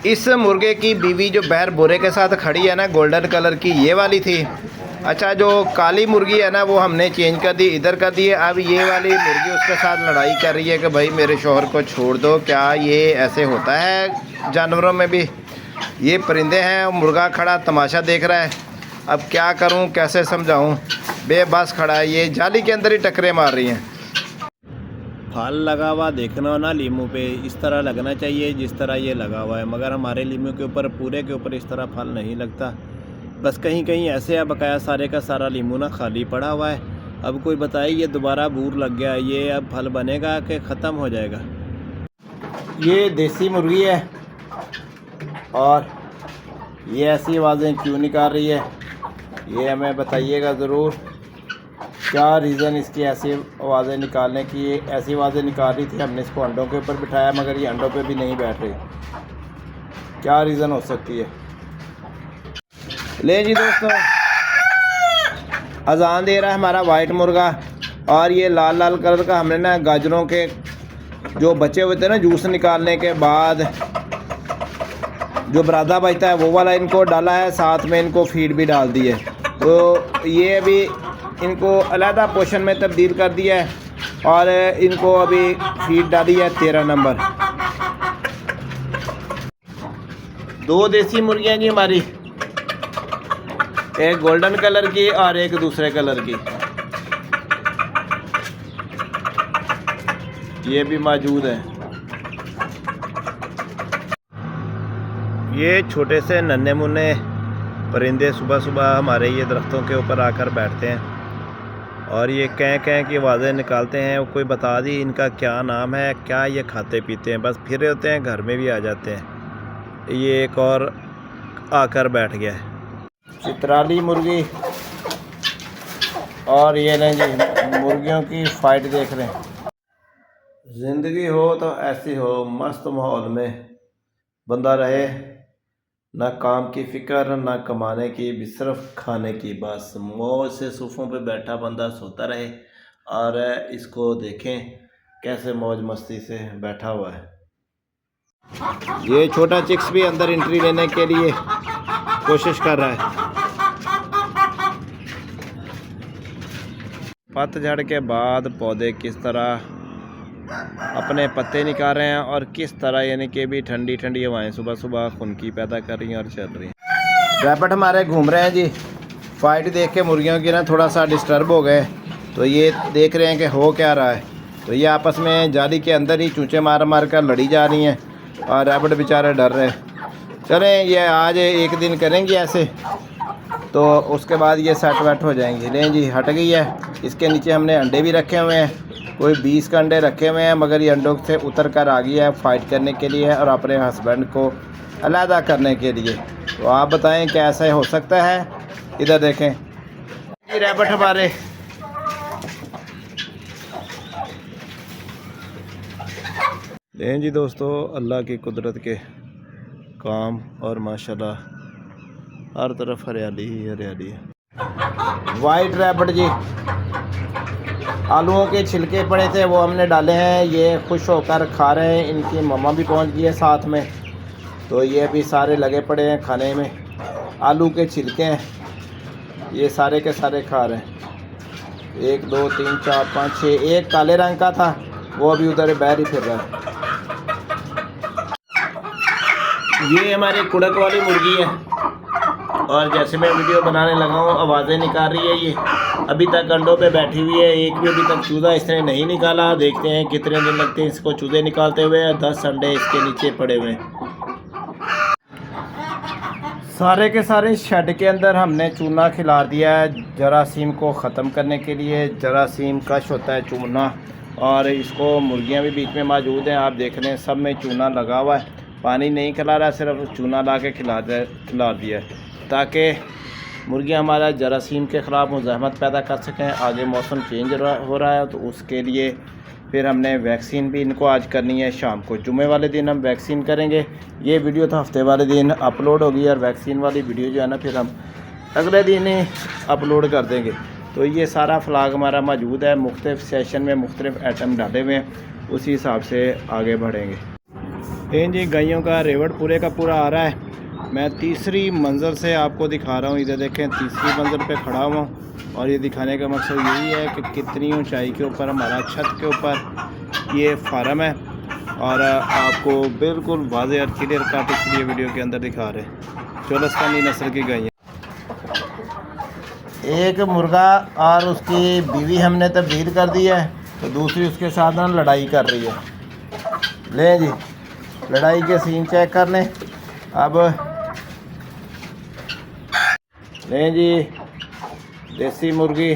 इस मुर्गे की बीवी जो बाहर बोरे के साथ खड़ी है ना, गोल्डन कलर की, ये वाली थी। अच्छा, जो काली मुर्गी है ना वो हमने चेंज कर दी, इधर कर दी है। अब ये वाली मुर्गी उसके साथ लड़ाई कर रही है कि भाई मेरे शौहर को छोड़ दो। क्या ये ऐसे होता है जानवरों में भी? ये परिंदे हैं, मुर्गा खड़ा तमाशा देख रहा है। अब क्या करूं, कैसे समझाऊं? बेबस खड़ा है, ये जाली के अंदर ही टकरे मार रही हैं। फल लगा हुआ देखना हो ना लीमू पे, इस तरह लगना चाहिए जिस तरह ये लगा हुआ है, मगर हमारे लीमू के ऊपर, पूरे के ऊपर इस तरह फल नहीं लगता। बस कहीं कहीं ऐसे है, बकाया सारे का सारा लीमू ना खाली पड़ा हुआ है। अब कोई बताए ये दोबारा बूर लग गया, ये अब फल बनेगा कि ख़त्म हो जाएगा? ये देसी मुर्गी है और ये ऐसी आवाज़ें क्यों निकाल रही है, ये हमें बताइएगा ज़रूर। क्या रीज़न इसकी ऐसी आवाज़ें निकालने की? ऐसी आवाज़ें निकाल रही थी, हमने इसको अंडों के ऊपर बिठाया मगर ये अंडों पे भी नहीं बैठ रही। क्या रीज़न हो सकती है? ले जी दोस्तों, अजान दे रहा है हमारा वाइट मुर्गा। और ये लाल लाल कलर का हमने ना गाजरों के जो बचे हुए थे ना, जूस निकालने के बाद जो बरादा बचता है वो वाला इनको डाला है, साथ में इनको फीड भी डाल दी है। तो ये अभी इनको अलहदा पोर्शन में तब्दील कर दिया है और इनको अभी फीड डाली है 13 नंबर। 2 देसी मुर्गियाँ जी हमारी, एक गोल्डन कलर की और एक दूसरे कलर की, ये भी मौजूद है। ये छोटे से नन्हे मुन्ने परिंदे सुबह सुबह हमारे ये दरख्तों के ऊपर आकर बैठते हैं और ये कैं की आवाज़ें निकालते हैं। कोई बता दी इनका क्या नाम है, क्या ये खाते पीते हैं? बस फिर होते हैं, घर में भी आ जाते हैं। ये एक और आकर बैठ गया है, चित्राली मुर्गी। और ये लें जी, मुर्गियों की फ़ाइट देख रहे हैं। ज़िंदगी हो तो ऐसी हो, मस्त माहौल में बंदा रहे, ना काम की फ़िक्र ना कमाने की, भी सिर्फ खाने की। बस मौज से सोफ़ों पे बैठा बंदा सोता रहे और इसको देखें कैसे मौज मस्ती से बैठा हुआ है। ये छोटा चिक्स भी अंदर एंट्री लेने के लिए कोशिश कर रहा है। पतझड़ के बाद पौधे किस तरह अपने पत्ते निकाल रहे हैं और किस तरह, यानी कि भी ठंडी ठंडी हवाएं सुबह सुबह खुनकी पैदा कर रही हैं और चल रही हैं। रैबिट हमारे घूम रहे हैं जी। फाइट देख के मुर्गियों की ना थोड़ा सा डिस्टर्ब हो गए, तो ये देख रहे हैं कि हो क्या रहा है। तो ये आपस में जाली के अंदर ही चूँचे मार मार कर लड़ी जा रही हैं और रैबिट बेचारे डर रहे हैं। चलें, ये आज एक दिन करेंगी ऐसे, तो उसके बाद ये सेट वेट हो जाएंगी। लें जी, हट गई है। इसके नीचे हमने अंडे भी रखे हुए हैं, कोई 20 का अंडे रखे हुए हैं, मगर ये अंडों से उतर कर आ गई है फाइट करने के लिए और अपने हस्बैंड को अलहदा करने के लिए। तो आप बताएं क्या ऐसा हो सकता है? इधर देखें, ये रैबिट हमारे लें जी दोस्तों, अल्लाह की कुदरत के काम और माशाल्लाह हर तरफ हरियाली ही हरियाली है। वाइट रैबिट जी, आलूओं के छिलके पड़े थे वो हमने डाले हैं, ये खुश होकर खा रहे हैं। इनकी मम्मा भी पहुंच गई है साथ में, तो ये भी सारे लगे पड़े हैं खाने में। आलू के छिलके हैं, ये सारे के सारे खा रहे हैं। 1 2 3 4 5 6, एक काले रंग का था वो अभी उधर बाहर ही फिर रहा है। ये हमारी कुड़क वाली मुर्गी है और जैसे मैं वीडियो बनाने लगा हूँ आवाज़ें निकाल रही है। ये अभी तक अंडों पे बैठी हुई है, एक भी अभी तक चूज़ा इसने नहीं निकाला। देखते हैं कितने दिन लगते हैं इसको चूज़े निकालते हुए। 10 अंडे इसके नीचे पड़े हुए हैं। सारे के सारे शेड के अंदर हमने चूना खिला दिया है जरासीम को ख़त्म करने के लिए। जरासीम कश होता है चूना, और इसको मुर्गियाँ भी बीच में मौजूद हैं। आप देख रहे हैं सब में चूना लगा हुआ है। पानी नहीं खिला रहा, सिर्फ चूना ला के खिला दिया है ताकि मुर्गियाँ हमारा जरासीम के ख़िलाफ़ मुज़ाहमत पैदा कर सकें। आगे मौसम चेंज हो रहा है तो उसके लिए फिर हमने वैक्सीन भी इनको आज करनी है। शाम को जुमे वाले दिन हम वैक्सीन करेंगे। ये वीडियो तो हफ्ते वाले दिन अपलोड होगी और वैक्सीन वाली वीडियो जो है ना फिर हम अगले दिन ही अपलोड कर देंगे। तो ये सारा फ्लाग हमारा मौजूद है, मुख्तलिफ़ सेशन में मुख्तलिफ़ आइटम डाले हुए हैं, उसी हिसाब से आगे बढ़ेंगे। इन जी गायों का रेवड़ पूरे का पूरा आ रहा है। मैं तीसरी मंज़र से आपको दिखा रहा हूँ। इधर देखें, तीसरी मंज़र पे खड़ा हुआ हूँ और ये दिखाने का मकसद यही है कि कितनी ऊंचाई के ऊपर हमारा छत के ऊपर ये फार्म है और आपको बिल्कुल वाज़े और क्लियर कट इसलिए वीडियो के अंदर दिखा रहे हैं। चोलस्तानी नस्ल की गायें। एक मुर्गा और उसकी बीवी हमने तब्दील कर दी है, तो दूसरी उसके साथ ना लड़ाई कर रही है। लें जी, लड़ाई के सीन चेक कर लें। अब लें जी, देसी मुर्गी